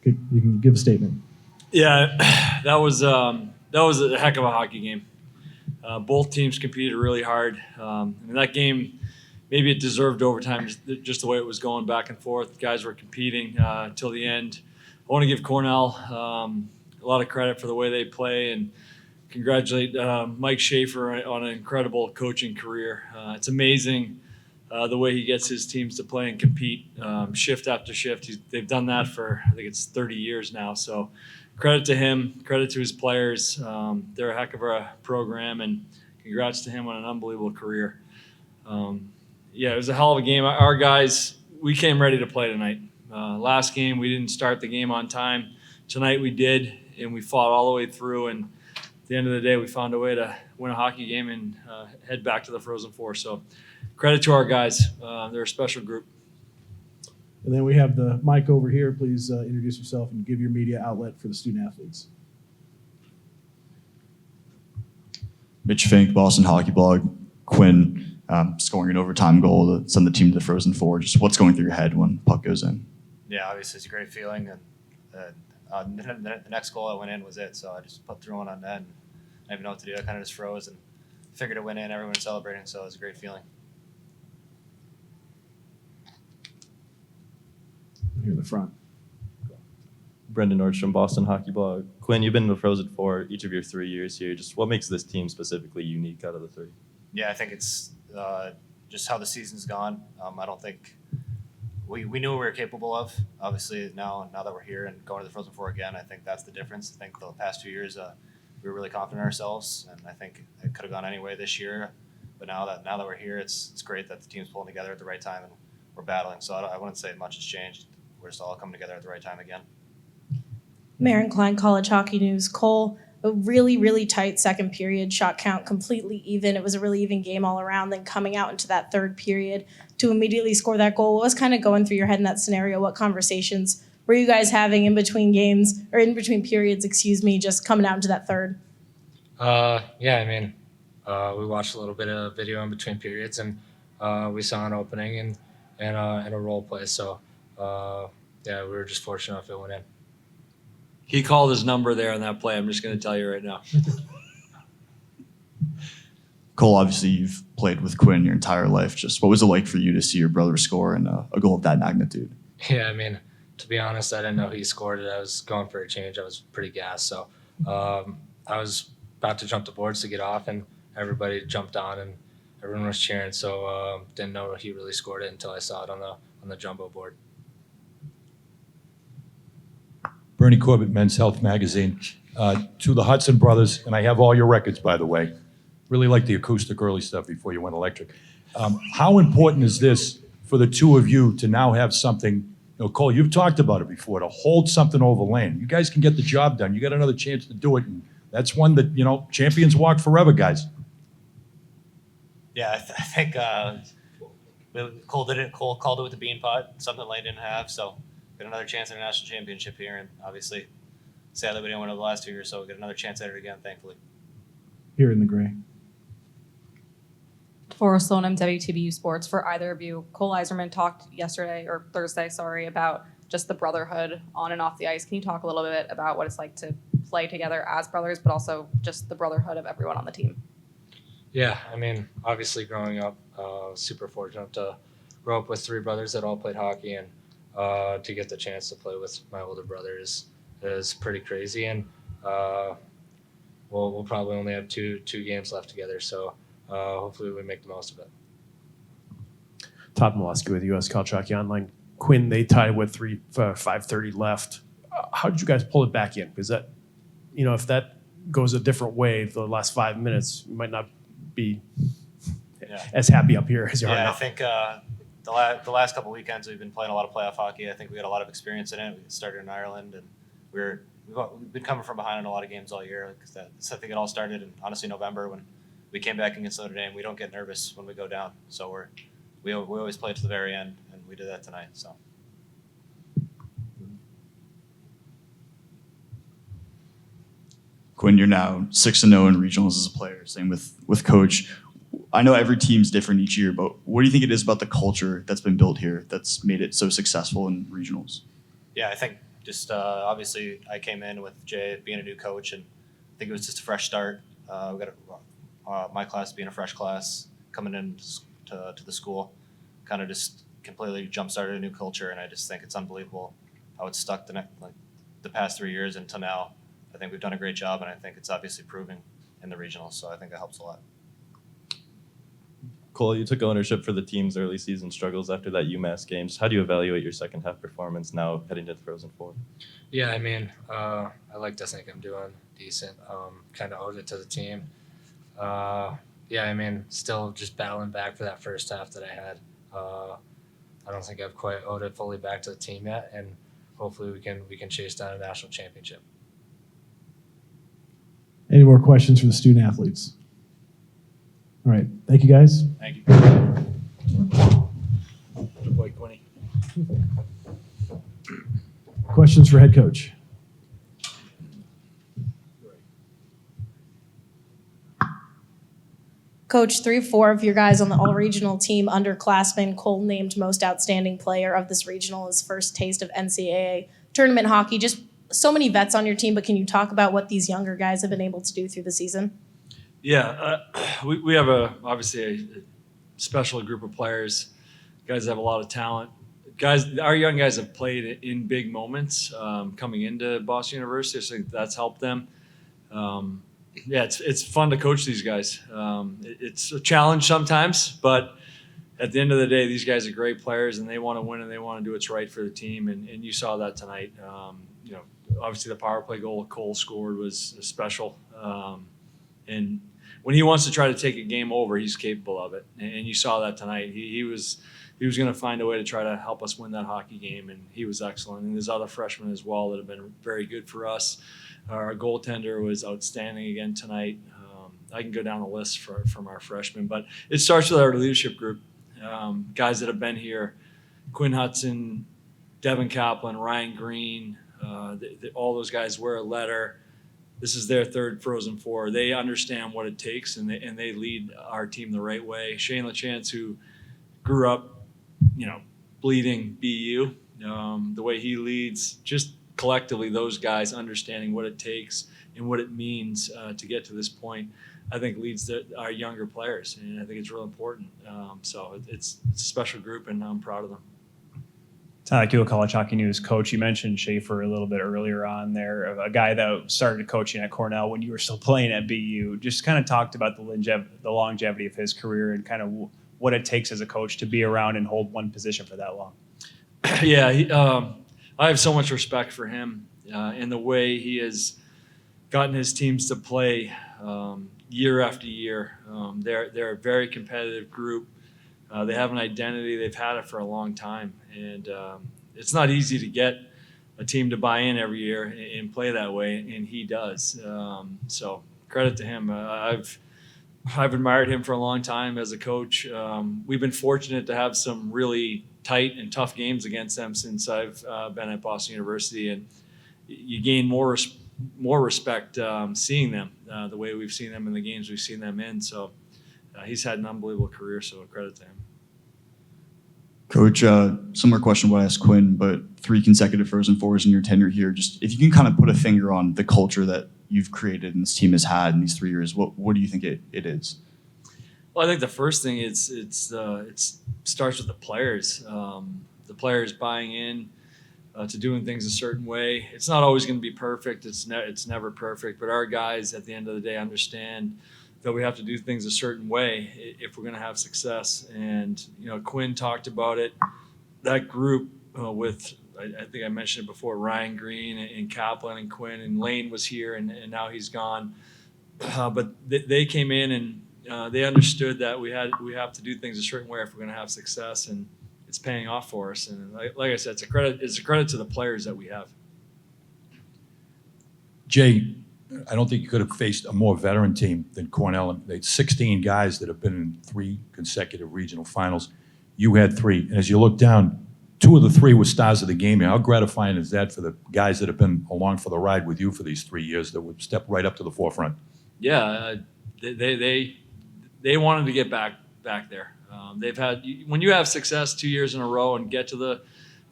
You can give a statement. Yeah, that was a heck of a hockey game. Both teams competed really hard. That game, maybe it deserved overtime, just the way it was going back and forth. Guys were competing till the end. I want to give Cornell a lot of credit for the way they play and congratulate Mike Schaefer on an incredible coaching career. It's amazing the way he gets his teams to play and compete shift after shift. They've done that for, I think it's 30 years now. So credit to him, credit to his players. They're a heck of a program, and congrats to him on an unbelievable career. It was a hell of a game. Our guys, we came ready to play tonight. Last game, we didn't start the game on time. Tonight we did, and we fought all the way through. And at the end of the day, we found a way to win a hockey game and head back to the Frozen Four. So credit to our guys. They're a special group. And then we have the mic over here. Please introduce yourself and give your media outlet for the student athletes. Mitch Fink, Boston Hockey Blog. Quinn scoring an overtime goal to send the team to the Frozen Four. Just what's going through your head when puck goes in? Yeah, obviously it's a great feeling, and the next goal that went in was it. So I just threw one on net, and I didn't even know what to do. I kind of just froze and figured it went in. Everyone was celebrating, so it was a great feeling. Here in the front. Brendan Nordstrom, Boston Hockey Blog. Quinn, you've been in the Frozen Four each of your 3 years here. Just what makes this team specifically unique out of the three? Yeah, I think it's just how the season's gone. I don't think we knew what we were capable of. Obviously, now that we're here and going to the Frozen Four again, I think that's the difference. I think the past 2 years we were really confident in ourselves, and I think it could have gone anyway this year. But now that we're here, it's great that the team's pulling together at the right time and we're battling. So I wouldn't say much has changed. We're just all coming together at the right time again. Maren Klein, College Hockey News. Cole, a really, really tight second period, shot count completely even. It was a really even game all around. Then coming out into that third period to immediately score that goal, what was kind of going through your head in that scenario? What conversations were you guys having in between games, or in between periods, just coming out into that third? We watched a little bit of video in between periods, and we saw an opening and a role play. So, we were just fortunate enough it went in. He called his number there on that play. I'm just going to tell you right now. Cole, obviously you've played with Quinn your entire life. Just what was it like for you to see your brother score and a goal of that magnitude? Yeah, to be honest, I didn't know he scored it. I was going for a change. I was pretty gassed. So I was about to jump the boards to get off, and everybody jumped on, and everyone was cheering. So didn't know he really scored it until I saw it on the jumbo board. Bernie Corbett, Men's Health Magazine. To the Hutson brothers, and I have all your records, by the way. Really like the acoustic early stuff before you went electric. How important is this for the two of you to now have something, Cole, you've talked about it before, to hold something over land. You guys can get the job done. You got another chance to do it, and that's one that, champions walk forever, guys. Yeah, I think Cole did it. Cole called it with the bean pot, something Lane didn't have. So get another chance at a national championship here, and obviously, sadly we didn't win over the last 2 years, so we'll get another chance at it again, thankfully. Here in the gray. For Slonim WTBU Sports, for either of you, Cole Iserman talked Thursday, about just the brotherhood on and off the ice. Can you talk a little bit about what it's like to play together as brothers, but also just the brotherhood of everyone on the team? Yeah, obviously growing up, super fortunate to grow up with three brothers that all played hockey, and to get the chance to play with my older brother is pretty crazy. And we'll probably only have two games left together, so hopefully we make the most of it. Todd Molosky with U.S. College Hockey Online. Quinn, they tied with 5:30 left. How did you guys pull it back in? Because that, if that goes a different way the last 5 minutes, you might not be as happy up here as you are now. I think the last couple of weekends we've been playing a lot of playoff hockey. I think we got a lot of experience in it. We started in Ireland, and we've been coming from behind in a lot of games all year. Because I think it all started in, honestly, November when we came back against Notre Dame. We don't get nervous when we go down, so we always play to the very end, and we did that tonight. So. Quinn, you're now 6-0 in regionals as a player. Same with coach. I know every team's different each year, but what do you think it is about the culture that's been built here that's made it so successful in regionals? Yeah, I think just obviously I came in with Jay being a new coach, and I think it was just a fresh start. We got my class being a fresh class coming in to the school, kind of just completely jump-started a new culture, and I just think it's unbelievable how it's stuck the past 3 years until now. I think we've done a great job, and I think it's obviously proving in the regionals, so I think that helps a lot. Cole, you took ownership for the team's early season struggles after that UMass game. How do you evaluate your second half performance now heading to the Frozen Four? Yeah, I mean, I like to think I'm doing decent. Kind of owed it to the team. Yeah, I mean, still just battling back for that first half that I had. I don't think I've quite owed it fully back to the team yet, and hopefully we can chase down a national championship. Any more questions for the student athletes? All right. Thank you, guys. Thank you. Good boy, Quinny. Questions for head coach? Coach, 3-4 of your guys on the all-regional team, underclassmen. Cole named most outstanding player of this regional, his first taste of NCAA tournament hockey. Just so many vets on your team, but can you talk about what these younger guys have been able to do through the season? Yeah, we have obviously a special group of players. Guys have a lot of talent. Our young guys have played in big moments coming into Boston University, so I think that's helped them. Yeah, it's fun to coach these guys. It's a challenge sometimes, but at the end of the day, these guys are great players, and they want to win, and they want to do what's right for the team, and you saw that tonight. Obviously the power play goal Cole scored was special, and when he wants to try to take a game over, he's capable of it, and you saw that tonight. He was going to find a way to try to help us win that hockey game, and he was excellent. And there's other freshmen as well that have been very good for us. Our goaltender was outstanding again tonight. I can go down the list from our freshmen, but it starts with our leadership group. Guys that have been here, Quinn Hutson, Devin Kaplan, Ryan Green, all those guys wear a letter. This is their third Frozen Four. They understand what it takes, and they lead our team the right way. Shane LaChance, who grew up, bleeding BU, the way he leads, just collectively those guys understanding what it takes and what it means to get to this point, I think leads our younger players, and I think it's real important. So it's a special group, and I'm proud of them. Tyler Kuhl, College Hockey News. Coach, you mentioned Schaefer a little bit earlier on there, a guy that started coaching at Cornell when you were still playing at BU. Just kind of talked about the longevity of his career and kind of what it takes as a coach to be around and hold one position for that long. Yeah, I have so much respect for him and the way he has gotten his teams to play year after year. They're a very competitive group. They have an identity. They've had it for a long time. And it's not easy to get a team to buy in every year and play that way, and he does. So credit to him. I've admired him for a long time as a coach. We've been fortunate to have some really tight and tough games against them since I've been at Boston University, and you gain more respect seeing them the way we've seen them in the games we've seen them in. So he's had an unbelievable career, so credit to him. Coach, similar question what I asked Quinn, but 3 consecutive Frozen Fours in your tenure here. Just if you can kind of put a finger on the culture that you've created and this team has had in these 3 years, what do you think it is? Well, I think the first thing it starts with the players. The players buying in to doing things a certain way. It's not always going to be perfect. It's never perfect. But our guys, at the end of the day, understand that we have to do things a certain way if we're going to have success. And Quinn talked about it. That group with I think I mentioned it before, Ryan Green and Kaplan and Quinn and Lane was here, and now he's gone. But they came in and they understood that we have to do things a certain way if we're going to have success, and it's paying off for us. And like I said, it's a credit to the players that we have. Jay, I don't think you could have faced a more veteran team than Cornell. They had 16 guys that have been in 3 consecutive regional finals. You had 3. And as you look down, 2 of the 3 were stars of the game. How gratifying is that for the guys that have been along for the ride with you for these 3 years that would step right up to the forefront? Yeah, they wanted to get back there. They've had, when you have success 2 years in a row and get to the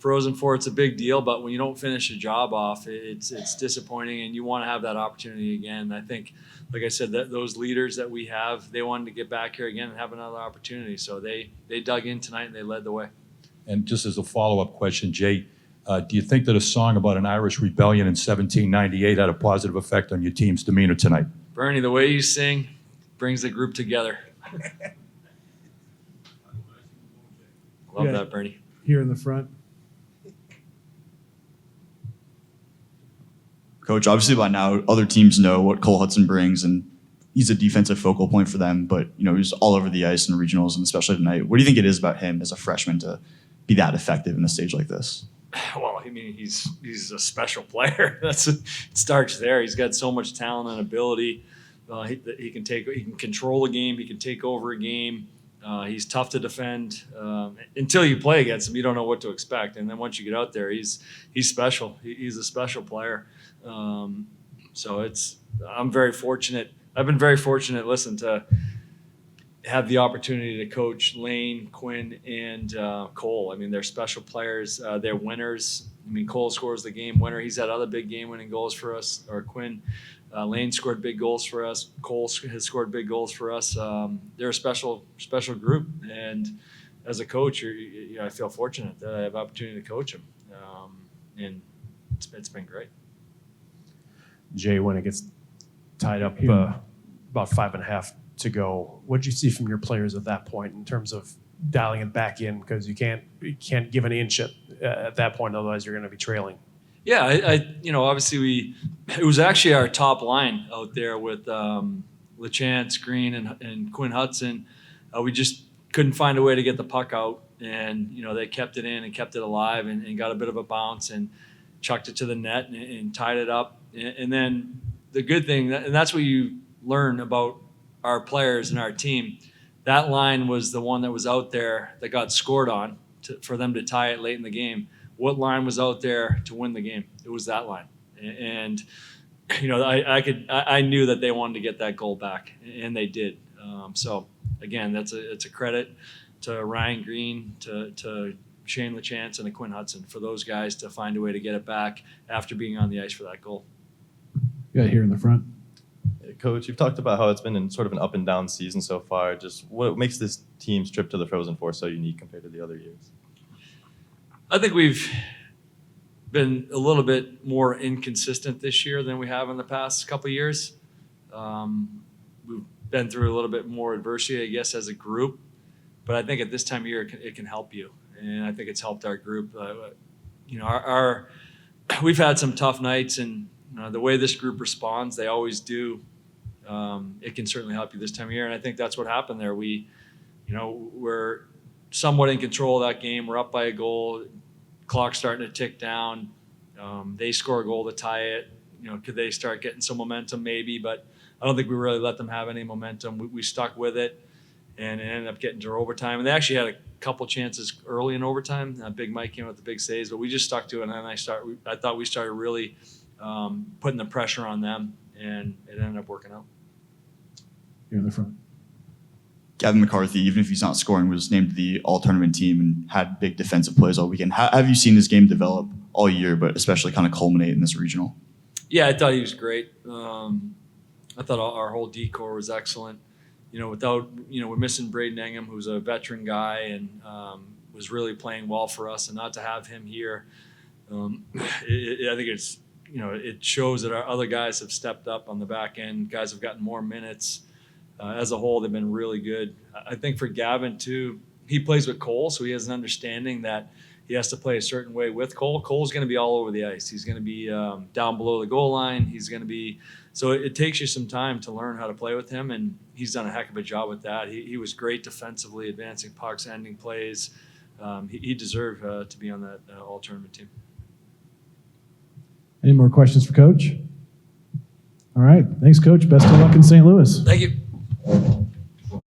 Frozen Four, it's a big deal, but when you don't finish a job off, it's disappointing, and you want to have that opportunity again. I think, like I said, that those leaders that we have, they wanted to get back here again and have another opportunity. So they dug in tonight and they led the way. And just as a follow-up question, Jay, do you think that a song about an Irish rebellion in 1798 had a positive effect on your team's demeanor tonight? Bernie, the way you sing brings the group together. Love Yeah. that, Bernie. Here in the front. Coach, obviously by now other teams know what Cole Hutson brings, and he's a defensive focal point for them. But he's all over the ice in regionals, and especially tonight. What do you think it is about him as a freshman to be that effective in a stage like this? Well, I mean, he's a special player. It starts there. He's got so much talent and ability. He can control a game. He can take over a game. He's tough to defend. Until you play against him, you don't know what to expect. And then once you get out there, he's special. He's a special player. So I'm very fortunate. I've been very fortunate, to have the opportunity to coach Lane, Quinn, and Cole. I mean, they're special players. They're winners. I mean, Cole scores the game winner. He's had other big game-winning goals for us, or Quinn. Lane scored big goals for us. Cole has scored big goals for us. They're a special group, and as a coach, I feel fortunate that I have opportunity to coach them, and it's been great. Jay, when it gets tied up about 5.5 to go, what did you see from your players at that point in terms of dialing it back in? Because you can't give an inch at that point, otherwise you're going to be trailing. Yeah, obviously it was actually our top line out there with LeChance, Green, and Quinn Hutson. We just couldn't find a way to get the puck out, and they kept it in and kept it alive, and got a bit of a bounce and chucked it to the net and tied it up. And then the good thing, and that's what you learn about our players and our team, that line was the one that was out there that got scored on for them to tie it late in the game. What line was out there to win the game? It was that line. And I knew that they wanted to get that goal back, and they did. So again, it's a credit to Ryan Green, to Shane LeChance, and to Quinn Hutson for those guys to find a way to get it back after being on the ice for that goal. Yeah, here in the front. Coach, you've talked about how it's been in sort of an up and down season so far. Just what makes this team's trip to the Frozen Four so unique compared to the other years? I think we've been a little bit more inconsistent this year than we have in the past couple of years. We've been through a little bit more adversity, I guess, as a group. But I think at this time of year, it can help you. And I think it's helped our group. We've had some tough nights, and the way this group responds, they always do. It can certainly help you this time of year. And I think that's what happened there. We're somewhat in control of that game. We're up by a goal. Clock's starting to tick down. They score a goal to tie it. Could they start getting some momentum? Maybe, but I don't think we really let them have any momentum. We stuck with it, and it ended up getting to overtime. And they actually had a couple chances early in overtime. Big Mike came with the big saves, but we just stuck to it. And then I thought we started really putting the pressure on them, and it ended up working out. Here in the front. Gavin McCarthy, even if he's not scoring, was named the all-tournament team and had big defensive plays all weekend. How have you seen his game develop all year, but especially kind of culminate in this regional? Yeah, I thought he was great. I thought our whole D-core was excellent. We're missing Braden Engham, who's a veteran guy and was really playing well for us, and not to have him here, I think it shows that our other guys have stepped up on the back end. Guys have gotten more minutes. As a whole, they've been really good. I think for Gavin, too, he plays with Cole, so he has an understanding that he has to play a certain way with Cole. Cole's going to be all over the ice. He's going to be down below the goal line. He's going to be – so it takes you some time to learn how to play with him, and he's done a heck of a job with that. He was great defensively, advancing pucks, ending plays. He deserved to be on that all-tournament team. Any more questions for Coach? All right. Thanks, Coach. Best of luck in St. Louis. Thank you.